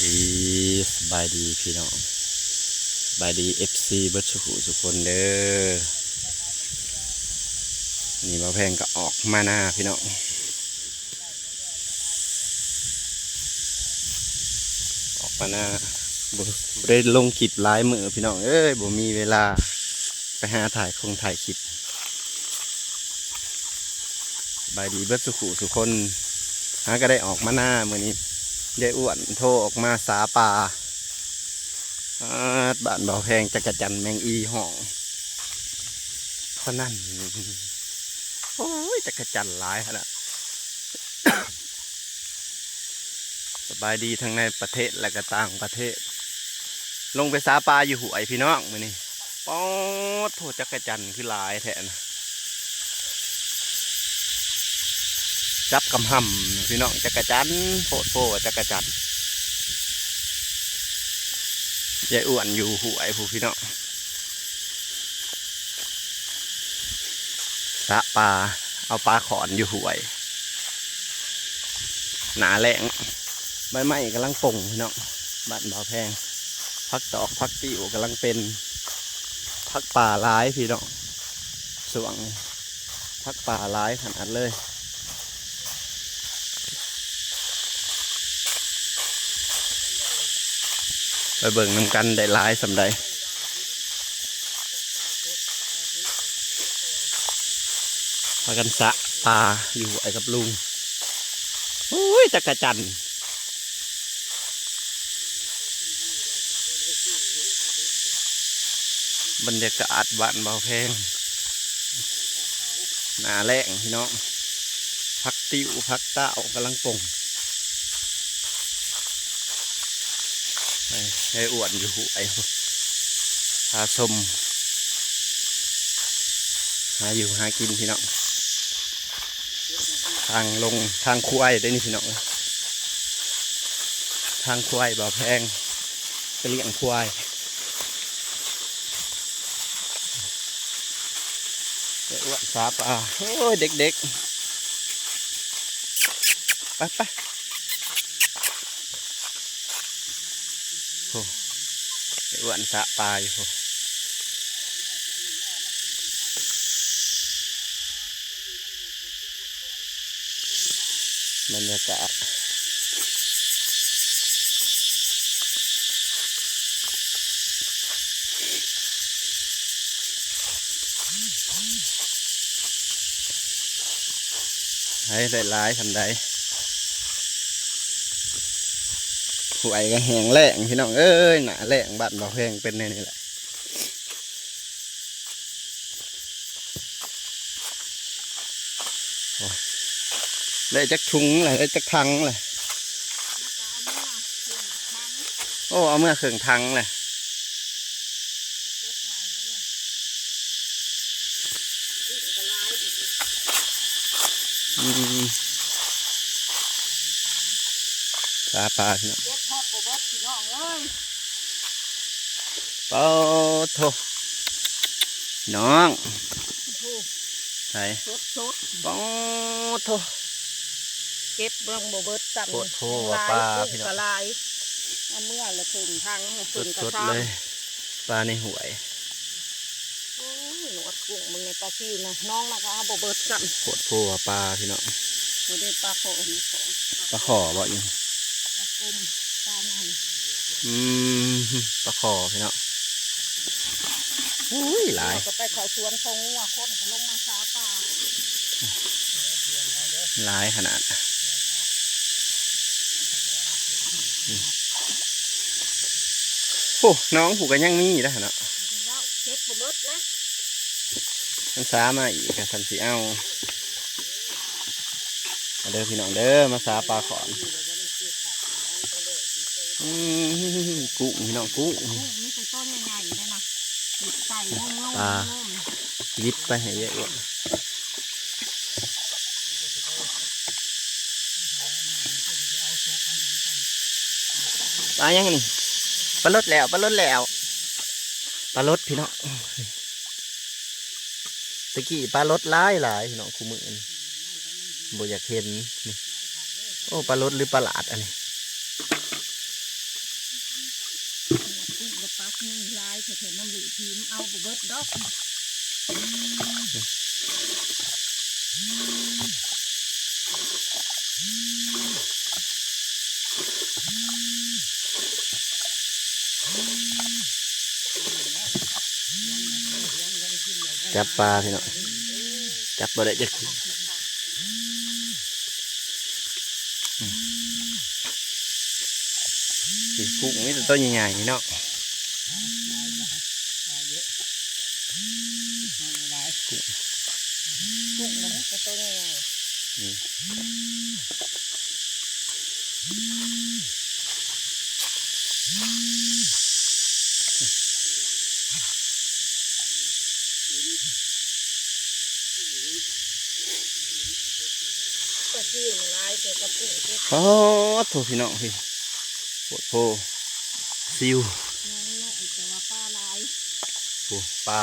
ดีสบายดีพี่น้องสบายดีFCเบิร์ดสุขุสุคนเด้อนี่มาแพงก็ออกมาหน้าพี่น้องออกมาหน้าบ่ได้ลงคลิปหลายมือพี่น้องเอ้ยบ่มีเวลาไปหาถ่ายคลิปสบายดีเบิร์ดสุขุสุคนหาก็ได้ออกมาหน้ามื้อนี้ยายอ้วนโทรออกมาสาปลาบ้านเบาแพงจักรจันแมงอีห้องเพราะนั่นโอ้ยจักรจันหลายขนาด สบายดีทั้งในประเทศและก็ต่างประเทศลงไปสาปลาอยู่หวยพี่น้องมื้อนี้ป๊อดโทษจักรจันคือหลายแทนจับกำห่ำพี่น้องจักรจันโผล่จักรจันยายอ้วนอยู่หวยผู้พี่น้องสะปลาเอาปลาขอนอยู่หวยหนาแรงใบไม้กำลังป่งพี่น้องบ้านเบาแพงพักตอกพักติวกำลังเป็นพักป่าร้ายพี่น้องสวงพักป่าร้ายขนาดเลยไปเบิ่งน้ำกันได้ร้ายสำใดพากันสะปลาอยู่ไอ้กับลุงโอ้ยจักรจันบรรยากาศบ้านเบาแพงหนาแรงพี่น้องพักติวพักเต้ากำลังป่งให้อ้วนอยู่ไอ้พาชมหาอยู่หากินพี่น้องทางลงทางควายได้นี่พี่น้องทางควายบ่อแพงไปเลี้ยงควายไอ้อ้วนสาปลาโอ้ยเด็กๆไปโอ้ไอ้อ้วนสาปลาอยู่บรรยากาศให้ได้ร้ายทำได้หวยก็แหงแรงพี่น้องเอ้ยหนาแรงบ้านบ่อแพงเป็นนี่แหละได้จักทุงเลยได้จักทังเลยโอ้เอาเมื่อเครื่องทังเลยปลาพี่น้องเป้าโถน้องใส่ป้าโถเก็บเบื้องโบเบิร์ตสั่นโถว่าปลาพี่น้องลายเอาเมื่อละถึงทางถึงกระสด ซ้ำเลยปลาในหวยโอ้ยหนวดกุ้งมึงในปลาซิวนะน้องนะคะโบเบิร์ตสั่นโถว่าปลาพี่น้องเราได้ปลาโขนี่ของปลาขอบ่อยู่ปลากุ้งปลาหนังปลาขอพี่น้องอุ้ยหลายก็ไปเขาสวนเขางัวคนก็ลงมาช้าปลาหลายขนาดโอ้น้องผูกกันยังมีนะเนาะเก็บโบเบิร์ตนะมันสามาอีกกับสันสีเอาเด้อพี่น้องเด้อมาสาปลาขอนกุ้งพี่น้องกุ้งมีแต่ต้นใหญ่ๆเลยนะติดไก่งงปลาวิทไปให้เยอะอ้วนปลายังนี่ปลาลดแล้วปลาลดพี่น้องตะกี้ปลาลดหลายพี่น้องคู่มือบ่อยากเห็นนี่โอ้ปลาลดหรือปลาหลาดอันนี้ พักมือลายเถอะน้ำหลีทีมเอาบุเบิดดอกจับปลาพี่น้องจับบ่ได้จักทีกุ้งนี่ตัวใหญ่ๆนี่เนาะกุ้งมันเป็นตัวใหญ่ปลาซิวมันลายเกี่ยวกับกุ้งเก็บ โอ้ถูกพี่น้องพี่โคตรโพซิว น้องเนาะแต่ว่าปลาลาย โอ้ปลา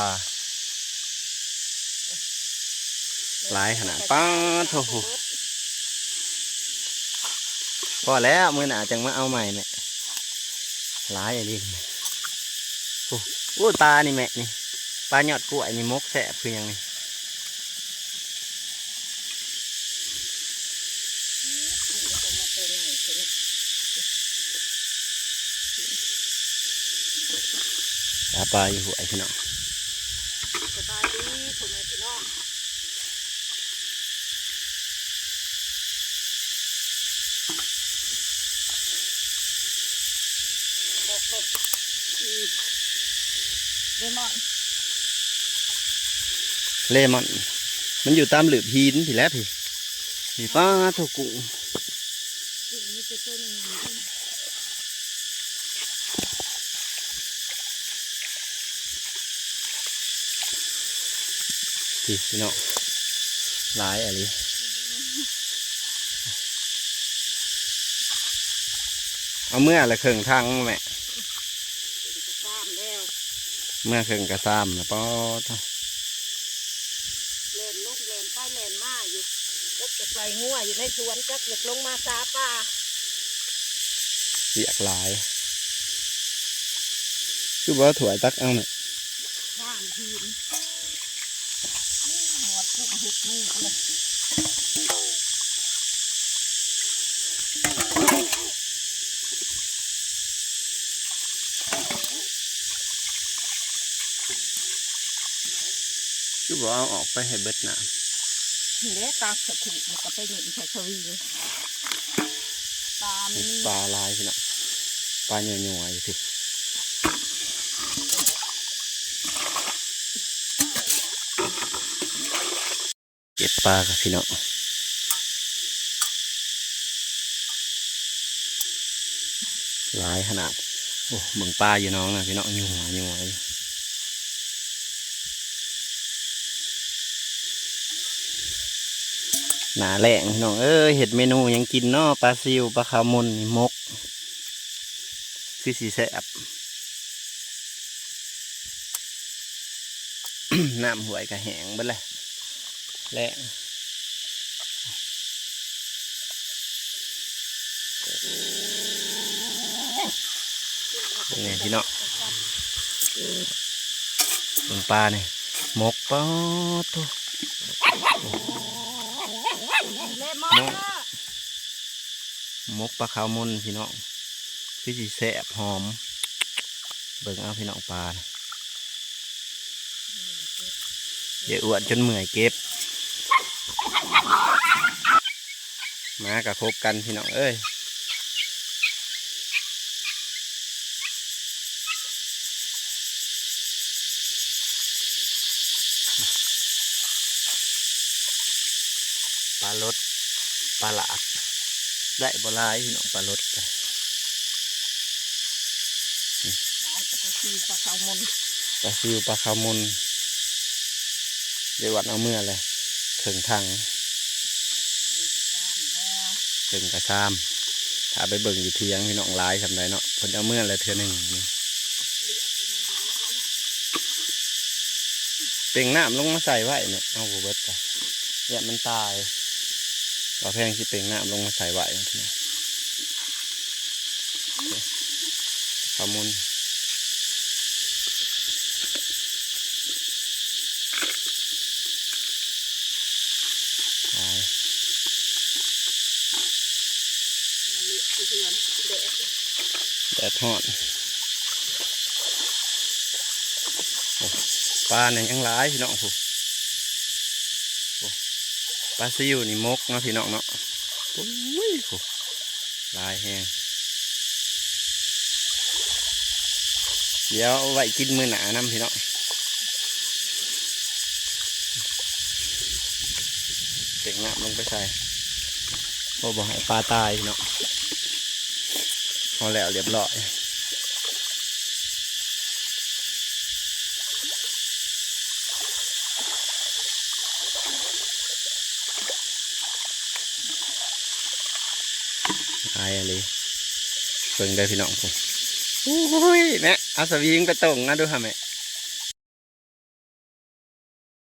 หลายขนาดปลาโถพอแล้วมื้อหน้าจังมาเอาใหม่แม่หลายอย่างนี้โอ้โอ้ปลานี่แม่นี่ปลาหยอดกล้วยนี่มกแสบคือหยังนี่ จะมาตัวใหญ่ใช่ไหม ปลาอยู่หัวพี่น้อง สบายดีผมแม่พี่น้องโอ้โหเลมอน เลมอนมันอยู่ตามหลืบหินพี่แล้วพี่พี่ปลาโถกุ้ง กุ้งนี่เป็นตัวใหญ่ พี่น้องหลายอะไรเอาเมื่อละเครื่องทางแม่ เป็นกระซ้ำแล้ว เมื่อเครื่องกระซ้ำแล้วป้อ เลนลูกเลนใต้เลนมาอยู่ก็จะไกลงัวอยู่ในสวนจักเล็กลงมาซาป่า เสียกหลายคือว่าถวยตักเอาเนี่ย ข้ามทีมหมดกุ้งหุบมือเลย คือว่าเอาออกไปให้เบิดน้ เด็กตาสะถุมันก็ไปหนึ่งใส่ชวีเลยปลามัน ำปลาลายพี่น้องปลาหน่วยๆอยู่พี่เก็บปลากับพี่น้องหลายขนาดโอ้เบิ่งปลาอยู่น้องนะพี่น้องหน่วยหนาแหลงพี่น้องเห็ดเมนูหยังกินเนาะปลาซิวปลาคาร์มนนี่มกคือสีแซ่บ น้ำหวยกระแหงเบิดเลยแหลงเป็นไงพี่น้องเบิ่งปลาเนี่ยมกปลาตัว เลมอน มกปลาขาวมุนพี่น้องคือสีแซ่บหอมเบิ่งเอาพี่น้องปลาน่ะเดี๋ยวอ้วนจนเมื่อยเก็บมากระคบกันพี่น้องเอ้ยปลาลดปลาหลาดได้บ่หลายพี่น้องปลาลดจ้ะ หลายกระซีปลาขาวมน ปลาซิวปลาขาวมุนเดี๋ยววัดเอาเมื่อเลยถึงทาง กระซ้ำแล้ว ถึงกระซามถ้าไปเบิ่งอยู่เทียงพี่น้องหลายทำไรเนาะเพิ่นเอาเมื่อเลยเทื่อหนึ่งนี่เป่งน้ำลงมาใส่ไว้เนี่ยเอาบ่เบิดกันเนี่ยมันตายปลาแพงสิเป่งน้ำลงมาใส่ไว้นะพี่น้อง ขาวมุน แดด แดดฮ้อนโอ้ปลาเนี่ยยังหลายพี่น้องผู้โอ้ปลาซิวนี่มกเนาะพี่น้องเนาะโอ้ยผู้หลายแฮงเดี๋ยวเอาไว้กินมื้อหน้านำพี่น้องเต็งน้ำลงไปใส่บ่บอกให้ปลาตายพี่น้องพอแล้วเรียบร้อยตายอะไรเพิ่งได้พี่น้องผมโอ้ยแม่เอาสวิงไปตรงนะดูค่ะแม่